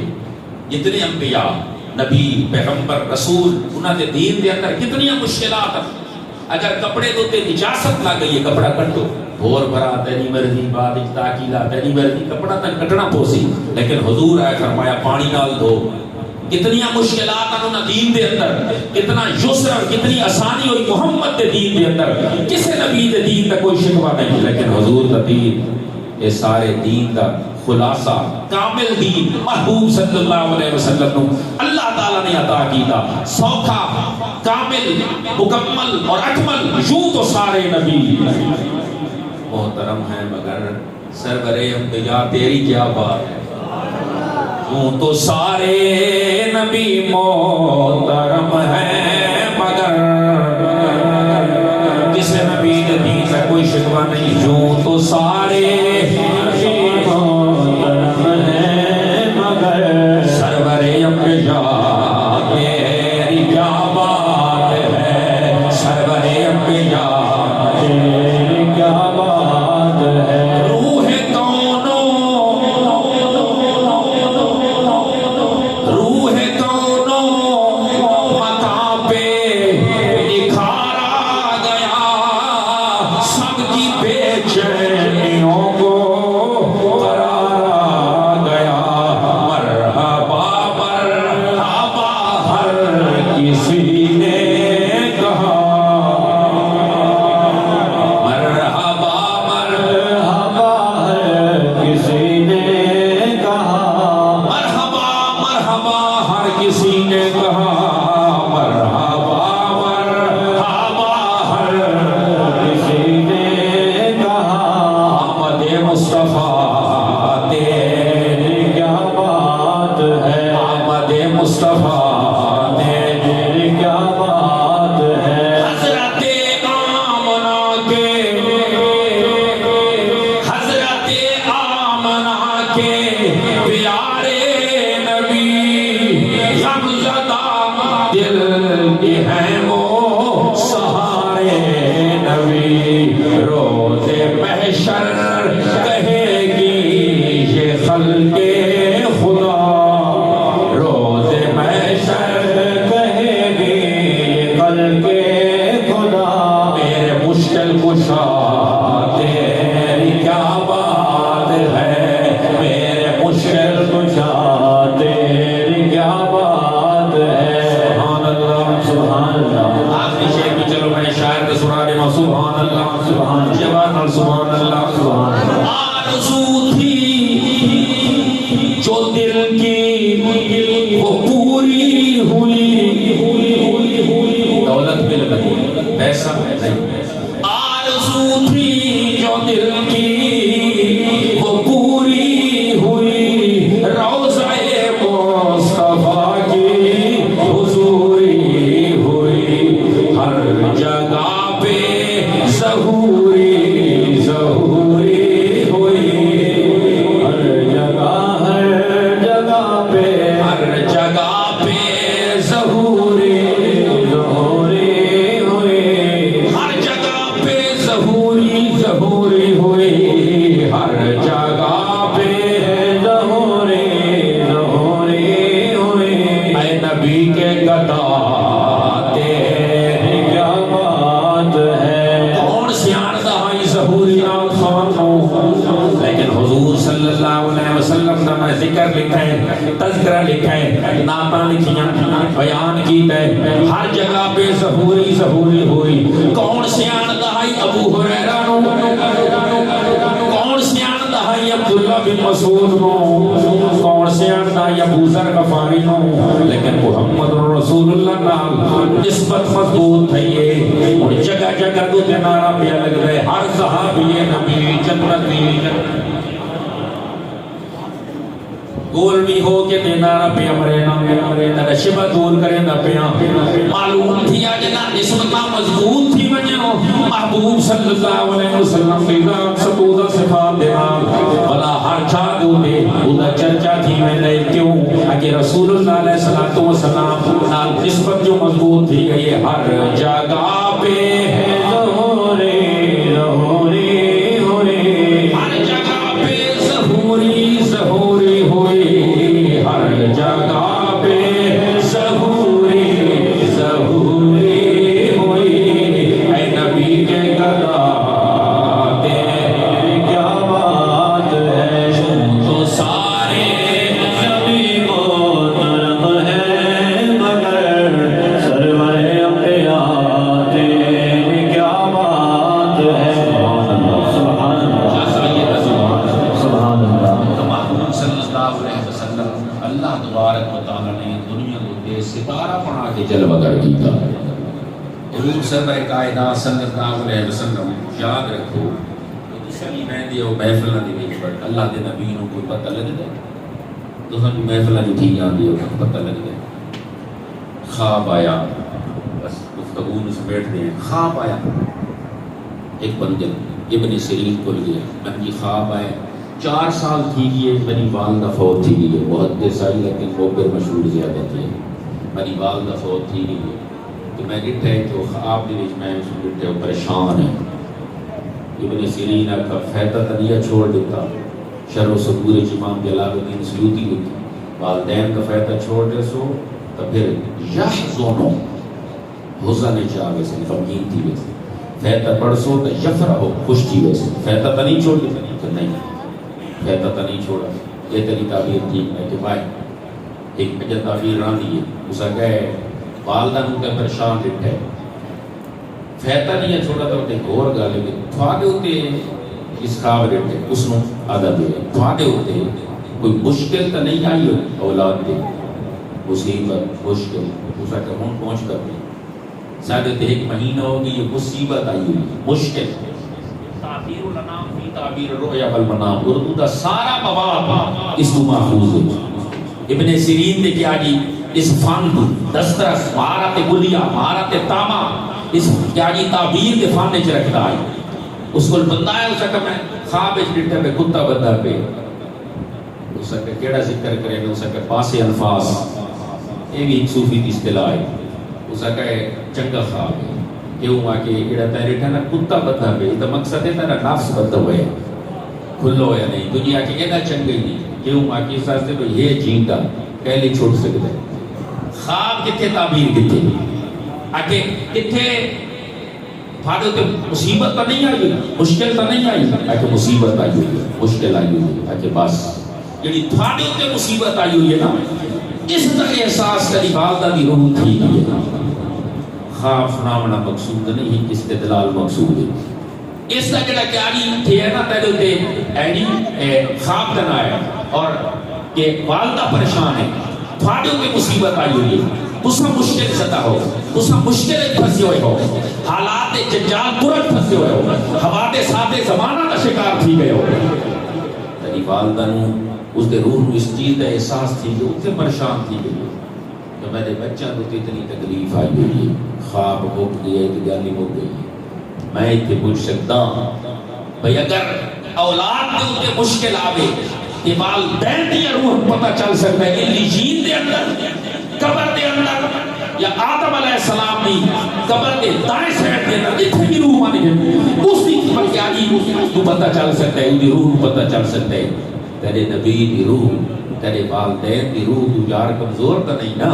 جتنے انبیاء نبی پیغمبر رسول انہاں دے دین دے اندر کتنی مشکلات ہیں اگر کپڑے دھوتے نجاست لگ گئی ہے کپڑا کٹو بھور بھرا تیری مرضی بعد تاکیلا تیری مرضی کپڑا تک کٹنا پوسی لیکن حضور آئے فرمایا پانی نال دھو کتنی مشکلات ہیں انہاں دین دے اندر کتنا یسر اور کتنی آسانی ہوئی محمد دے دین دے اندر کسے نبی دے دین دا کوئی شکوہ نہیں لیکن حضور دا دین یہ سارے دین دا خلاصہ کامل دین محبوب صلی اللہ علیہ وسلم نو اللہ تعالیٰ نے عطا کیتا سوکھا کامل مکمل اور اکمل یوں تو سارے نبی محترم ہیں مگر سرور انبیاء تیری کیا بات ہے یوں تو سارے نبی محترم ہیں مگر کسی نبی نے دین کا کوئی شکوہ نہیں یوں تو سارے سرور انبیاء تیری کیا بات ہے سرور انبیاء تیری کیا بات ہے روح کونوں مقام پہ نکھارا گیا سب کی بے چینیوں کو ذکر لکھا ہے تذکرہ لکھا ہے نعتاں لکھیاں بیان کیتا ہے ہر جگہ پہ ظہوری ظہوری ہوئی کون سیان دہائی ابو ہریرہ نو کون سیان دہائی عبداللہ بن مسعود نو کون سیان دہائی ابو ذر غفاری نو لیکن محمد رسول اللہ نال نسبت مضبوط ہے اور جگہ جگہ تو نعرہ پہ لگ رہے ہر صحابی نبی جنتی گول بھی ہو کے دینا پیا مرے نہ شبہ دور کرے نہ پیا معلوم تھی آجنا نسبتہ مضبوط تھی وجنو محبوب صلی اللہ علیہ وسلم کی ذات سبودہ صفات دینا بلا ہر چھا دو دے اوہ چرچا تھی میں لے کیوں اگر رسول اللہ علیہ وسلم نال نسبت جو مضبوط تھی گئی ہر جگہ پہ ہے ظہورے ظہورے ہوئے ہر جگہ پہ ظہوری ظہوری ہوئے ہر جگہ پہ ظہوری ظہوری ہوئے اے نبی کے قداتے کیا بات ہے تو سارے زمین کو طرف ہے مگر سرور انبیاء تیری کیا بات ہے سبحان اللہ سبحان اللہ محمد صلی اللہ علیہ وسلم اللہ تبارک و تعالی نے دنیا کو دے ستارہ بنا کے جلوہ گر کیتا حضور سرور کائنات صلی اللہ علیہ وسلم یاد رکھو دوسری مہندی اور محفلہ دی وچ پر اللہ دے نبی نوں کوئی پتہ لگ دے دوسری محفلہ دی تھی آندی ہو پتہ لگ دے خواب آیا بس گفتگو نو سمیٹ دیں خواب آیا ایک بندے ابن سیرین کو لیا من کی خواب آئے 4 سال تھی گئے میری والدہ فوت تھی گئی محدث آئی لیکن وہ پر مشہور زیادہ تھی میری والدہ فوت تھی گئی تو میں گٹھے تو خواب دی وچ میں اس گٹھے پریشان ہے ابن سیرین کا فیضہ تنیہ چھوڑ دیتا شرح و صدور امام جلال الدین سیوطی لکھی والدین کا فیضہ چھوڑ دے سو تو پھر یحزنو حزن چاہے سے غمگین تھی ویسے فیضہ پڑھ سو تو یفرح خوش تھی ویسے فیضہ تنیہ چھوڑ دیتا کہ نہیں فیضہ تنیہ چھوڑا یہ تری تعبیر ٹھیک ہے کہ بھائی ایک مجھے تعبیر رہا دیئے اسا کہے والدہ نو کے پریشان لٹھے فیضہ نہیں چھوڑا تو ایک اور گالے گئے تھوڑے ہوتے اس خواب لٹھے اس نو عدد ہے تھوڑے ہوتے کوئی مشکل تو نہیں آئی ہو اولاد دے مصیبت مشکل اسا کہ ہون پہنچ کر دے شاید ایک مہینہ ہوگی یہ مصیبت آئی ہوئی مشکل تعبیر الانام فی تعبیر الرؤیا والمنام اردو دا سارا مواد اس کو محفوظ ہے ابن سیرین نے کیا جی اس فن دسترس مہارت گلیہ مہارت تاما اس کیا جی تعبیر کے فن چ رکھتا ہے اس کو بندہ ہے اسا کہ میں خواب اس ڈٹھے پہ کتا بندہ پہ اسا کہ کیڑا ذکر کرے گا اسا کہ پاس الفاظ یہ بھی ایک صوفی کی اصطلاح ہے اسا کہ چنگا خواب ہے کیوں آ کے ایڑا تیرے ٹھانا کتا بدھا پہ تو مقصد ہے تیرا نفس بدھا ہوئے کھلو یا نہیں دنیا کے اینا چنگے نہیں کیوں آ کے اس راستے پہ یہ جینٹا پہلے چھوڑ سکتا ہے خواب کتھے تعبیر کتھے آکے کتھے پھاڑے ہوتے مصیبت تو نہیں آئی مشکل تو نہیں آئی آکے مصیبت آئی ہوئی مشکل آئی ہوئی آکے بس یعنی پھاڑے ہوتے مصیبت آئی ہوئی ہے نا اس طرح احساس کری والدہ دی روح تھی ہے خواب سناونا مقصود نہیں استدلال مقصود ہے اس طرح کہ آنی تھے نا تیرے ہوتے اینی خواب دن آیا اور کہ والدہ پریشان ہے تھوڑے ہوتے مصیبت آئی ہوئی ہے تسا مشکل ستا ہو تسا مشکل پھنسی ہوئے ہو حالات جنجال پورت پھنسی ہوئے ہو حوادث ساتھ زمانہ کا شکار تھی گئے ہو تیری والدہ نو اس دے روح نو اس چیز کا احساس تھی جو اس سے پریشان تھی گئی کہ میرے بچہ کو اتنی تکلیف آئی ہوئی ہے خواب ہو گئی تو گالی ہو گئی میں اتنے پوچھ سکتا ہوں بھئی اگر اولاد کے اتنے مشکل آوے کہ والدین دیا روح پتہ چل سکتا ہے انجیل دے اندر قبر دے اندر یا آدم علیہ السلام بھی قبر دے دائیں سیٹ دے اندر اتنے بھی روح مانے گئے اس کی قیمت کیا اس کو پتہ چل سکتا ہے انہی روح پتہ چل سکتا ہے تیرے نبی دی روح تیرے والدین دی روح تو یار کمزور تو نہیں نا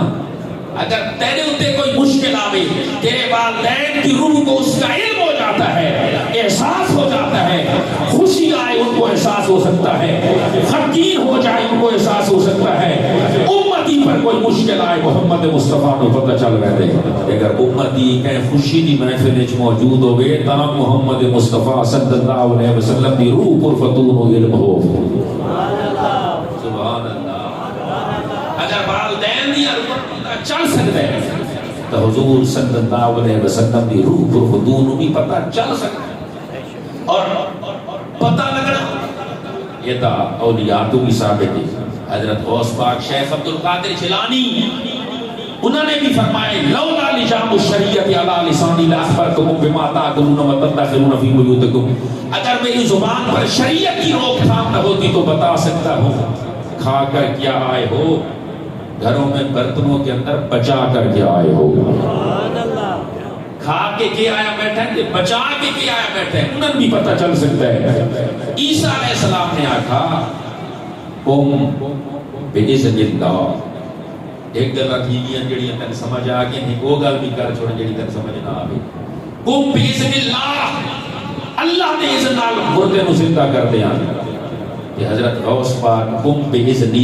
اگر تیرے ہوتے کوئی مشکل آوے تیرے والدین کی روح کو اس کا علم ہو جاتا ہے احساس ہو جاتا ہے خوشی آئے ان کو احساس ہو سکتا ہے غمگین ہو جائے ان کو احساس ہو سکتا ہے امتی پر کوئی مشکل آئے محمد مصطفیٰ کو پتہ چل رہے تھے اگر امتی کہیں خوشی دی محفل موجود ہوئے تاہم محمد مصطفیٰ صلی اللہ علیہ وسلم دی روح پر فتون و علم ہو سبحان اللہ اگر والدین دی چل سکتے ہیں تو حضور صلی اللہ علیہ وسلم دی روح پر فتون بھی پتہ چل سکتا ہے اور پتہ لگنا یہ تا اولیاء تو بھی ثابت ہے حضرت غوث پاک شیخ عبد القادر جیلانی انہوں نے بھی فرمائے لولا لجام الشریعت علی لسانی لاخبرتکم بما تعقلون وتدخرون فی بیوتکم، اگر میری زبان پر شریعت کی روک تھام نہ ہوتی تو بتا سکتا ہوں کھا کر کیا آئے ہو، گھروں میں برتنوں کے اندر بچا کر کیا آئے ہو، کھا کے کیا آیا بیٹھے ہیں بچا کے کیا آیا بیٹھے ہیں، انہیں بھی پتہ چل سکتا ہے۔ عیسیٰ علیہ السلام نے آکھا قم بِإِذْنِ اللَّهِ، ایک گل تھی جڑی تن سمجھ آ گئی نہیں، وہ گل بھی کر چھوڑ جڑی تن سمجھ نہ آوے۔ قم بِإِذْنِ اللَّهِ، اللہ نے اذن نال مردے نو زندہ کر دیا کہ حضرت غوث پاک قم بِإِذْنِ،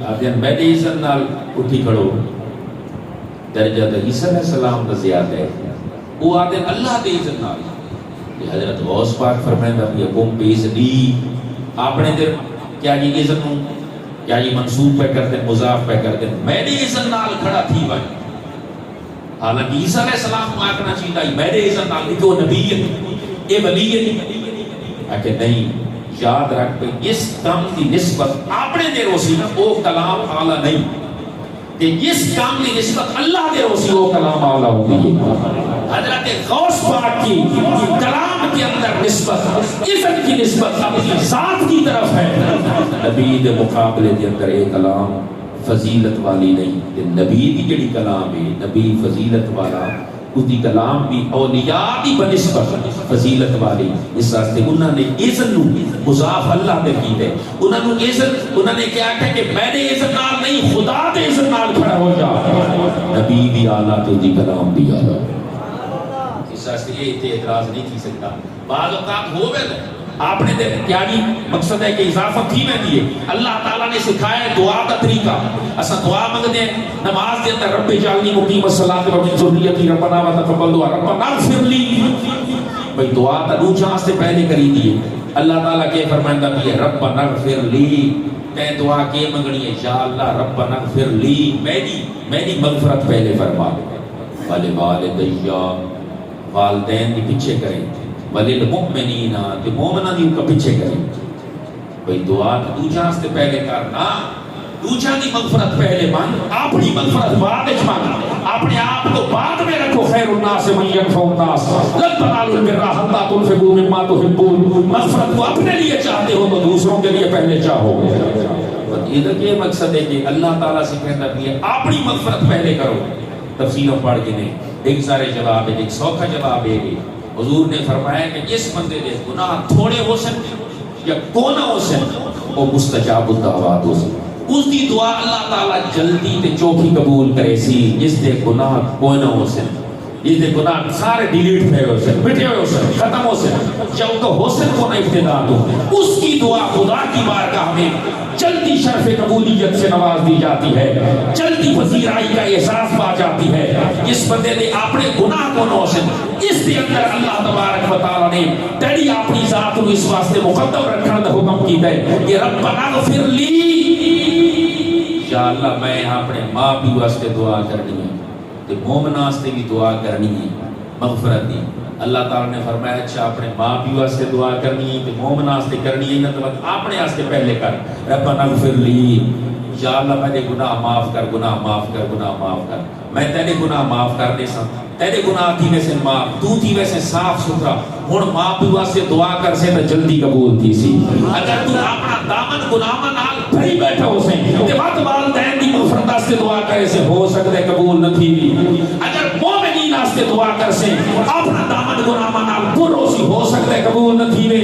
آدھے میرے اذن نال اٹھی کھڑو، درجہ تو عیسیٰ علیہ السلام کا زیادہ ہے، وہ آدھے اللہ دے اذن نال، کہ حضرت غوث پاک فرمائندہ بھی قم بِإِذْنِ، آپ نے دیر کیا یہ اذن ہوں کیا یہ منصوب پہ کرتے ہیں مضاف پہ کرتے ہیں، میرے اذن نال کھڑا تھی بھائی، حالانکہ عیسیٰ علیہ السلام کو آکھنا چاہیے میرے اذن نال، کہ وہ نبی ہے یہ ولی ہے کہ نہیں، یاد رکھ پہ اس کام کی نسبت آپ نے دے روسی نا وہ کلام اعلیٰ نہیں، کہ اس کام کی نسبت اللہ دے روسی وہ کلام اعلیٰ ہوگی۔ حضرت غوث پاک کی کلام کے اندر نسبت عزت کی نسبت اپنی ذات کی طرف ہے، نبی دے مقابلے دے اندر ایک کلام فضیلت والی نہیں، کہ نبی دی جڑی کلام ہے نبی فضیلت والا، اس دی کلام بھی اولیاء دی بنسبت فضیلت والی، اس واسطے انہوں نے اذن مضاف اللہ دے کی دے، انہوں نے کیا کہا کہ میں نے اذن نال نہیں خدا دے اذن نال کھڑا ہو جا، نبی بھی اعلیٰ تو دی کلام بھی اعلیٰ، اس واسطے یہ اعتراض نہیں کی سکتا۔ بعض اوقات ہو گئے آپ نے کیا نہیں مقصد ہے کہ اضافت ہی میں دیئے، اللہ تعالیٰ نے سکھایا ہے دعا کا طریقہ، اسا دعا مانگتے ہیں نماز دے اندر رب جعلنی مقیم الصلاۃ ومن ذریتی ربنا وتقبل دعا ربنا اغفر لی، بھئی دعا تا دو چانس سے پہلے کری دیئے، اللہ تعالیٰ کے فرمائندہ بھی ہے ربنا اغفر لی، تے دعا کے منگنی ہے یا اللہ ربنا اغفر لی، میری مغفرت پہلے فرما والے والدیہ، والدین کی پیچھے کریں، وَلِلْمُؤْمِنِينَ کہ مومنہ دیو کا پیچھے کریں، بھئی دعا تو دوجہ سے پہلے کرنا، دوجہ دی مغفرت پہلے مانگ، اپنی مغفرت بعد اچ مانگ، اپنے آپ کو بعد میں رکھو، خیر الناس من ينفع الناس لن تنالوا البر حتى تنفقوا مما تحبون، مغفرت کو اپنے لیے چاہتے ہو تو دوسروں کے لیے پہلے چاہو۔ ادھر یہ مقصد ہے کہ اللہ تعالیٰ سے کہنا بھی ہے اپنی مغفرت پہلے کرو، تفصیلوں پڑھ کے نہیں، ایک سارے جواب ہے، ایک سوکھا جواب ہے، حضور نے فرمایا کہ جس بندے دے گناہ تھوڑے ہو سکتے یا کونا ہو سکتے وہ مستجاب الدعوات ہو سکتے، اس دی دعا اللہ تعالیٰ جلدی تے چوکھی قبول کرے سی، جس دے گناہ کونا ہو سکتے، جس دے گناہ سارے ڈیلیٹ پہ ہو سکتے، مٹے ہوئے ہو سکتے، ختم ہو سکتے، جب تو ہو سکتے کونا ابتداد ہو، اس کی دعا خدا کی بارگاہ میں جلدی شرف قبولیت سے نواز دی جاتی ہے، جلدی پذیرائی کا احساس پا جاتی ہے، جس بندے نے اپنے گناہ کو نوشن اس کے اندر اللہ تبارک و تعالیٰ نے تیری اپنی ذات کو اس واسطے مقدم رکھنے کا حکم کی ہے کہ ربنا اغفر لی، یا اللہ میں اپنے ماں بھی واسطے دعا کرنی ہے، کہ مومنہ واسطے بھی دعا کرنی ہے، مغفرت دی، اللہ تعالیٰ نے فرمایا اچھا اپنے ماں بھی واسطے دعا کرنی ہے کہ مومنہ واسطے کرنی ہے، مطلب اپنے واسطے پہلے کر، ربنا اغفر لی، یا اللہ میرے گناہ معاف کر، گناہ معاف کر، گناہ معاف کر، میں تیرے گناہ معاف کرنے سا، تیرے گناہ تھی ویسے معاف، تو تھی ویسے صاف ستھرا، ہن ماں بھی واسطے دعا کر سے تو جلدی قبول تھی سی، اگر تو اپنا دامن گناہ نال بھری بیٹھا ہو سے تے وقت والدین دی مغفرت واسطے دعا کرے سے ہو سکتا ہے قبول نہ تھی بھی، اگر مومنین واسطے دعا کر سے اپنا دامن گناہ نال برو سی ہو سکتا ہے قبول نہ تھی بھی،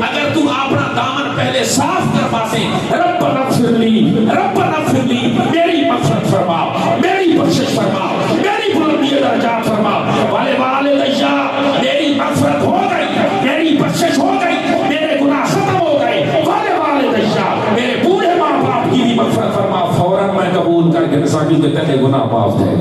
اگر تو اپنا دامن پہلے صاف کروا سے ربنا اغفر لی، ربنا اغفر لی، میری مغفرت فرما، میری بخشش فرما، میری بلندی درجات فرما، والے والدیہ میری مغفرت ہو گئی، میری بخشش ہو گئی، میرے گناہ ختم ہو گئے، والے والدیہ میرے پورے ماں باپ کی بھی مغفرت فرما، فوراً میں قبول کر کے ساکی کے تیرے گناہ معاف ہے۔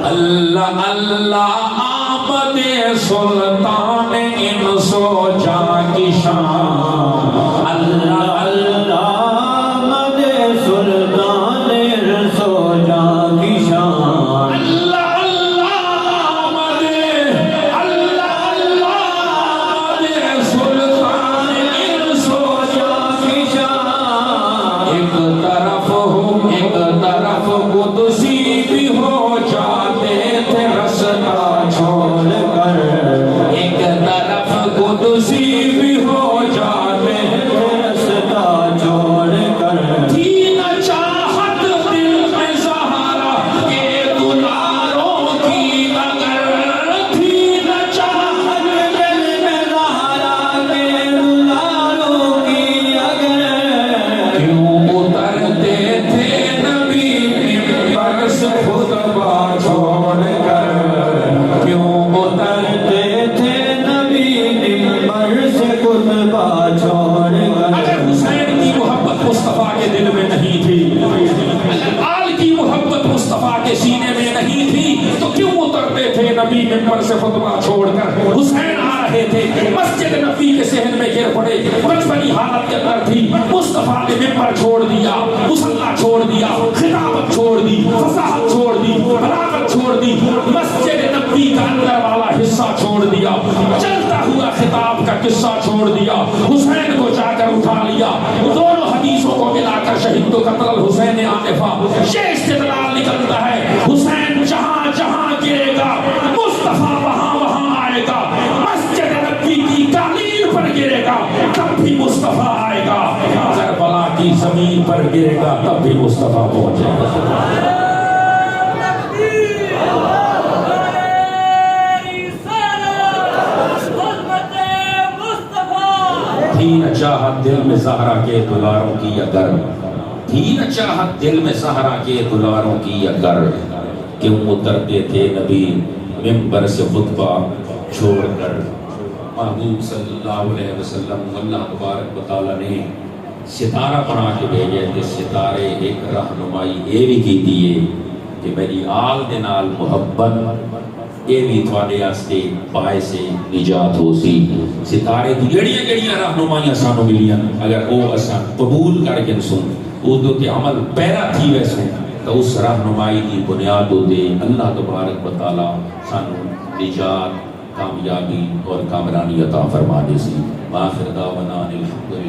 اللہ اللہ آمد سلطان انس و جاں کی شان، اللہ اللہ آمد سلطان انس و جاں کی شان، اللہ اللہ آمد، اللہ اللہ چھوڑ کر اگر حسین کی محبت مصطفیٰ کے دل میں نہیں تھی، اگر آل کی محبت مصطفیٰ کے سینے میں نہیں تھی تو کیوں اترتے تھے نبی ممبر سے خطبہ چھوڑ کر؟ حسین آ رہے تھے، مسجد نبی کے صحن میں گر پڑے، بچپنی حالت کے اندر تھی، مصطفیٰ نے ممبر چھوڑ دیا، مصلی چھوڑ دیا، خطابت چھوڑ دی، فصاحت چھوڑ دی، بلاغت چھوڑ دی، مسجد نبی کا اندر والا حصہ چھوڑ دیا، چلتا ہوا خطاب کا قصہ چھوڑ دیا، حسین کو جا کر اٹھا لیا، دونوں حدیثوں کو ملا کر شہید و قتل الحسین آنفا، یہ استدلال نکلتا ہے حسین جہاں جہاں گرے گا مصطفیٰ وہاں وہاں آئے گا، مسجد نبی کی قالین پر گرے گا تب بھی مصطفیٰ آئے گا، کربلا کی زمین پر گرے گا تب بھی مصطفیٰ پہنچے گا۔ تھی نہ چاہت دل میں زہرا کے دلاروں کی اگر، تھی نہ چاہت دل میں زہرا کے دلاروں کی اگر، کیوں اترتے تھے نبی ممبر سے خطبہ چھوڑ کر؟ محبوب صلی اللہ علیہ وسلم اللہ تبارک و تعالیٰ نے ستارہ بنا کے بھیجے کہ ستارے ایک رہنمائی یہ بھی کی دیے کہ میری آل دے نال محبت یہ بھی تھوڑے آستے پائے سے نجات ہو سی۔ ستارے دی جڑیاں جڑیاں رہنمائیاں سانو ملیاں اگر وہ اساں قبول کر کے سن اودو تے عمل پیرا تھی ویسے تو اس رہنمائی کی بنیاد دے اللہ تبارک و تعالیٰ سانو نجات، کامیابی اور کامرانی عطا فرما دے سی۔ آخر دعوانا الحمدللہ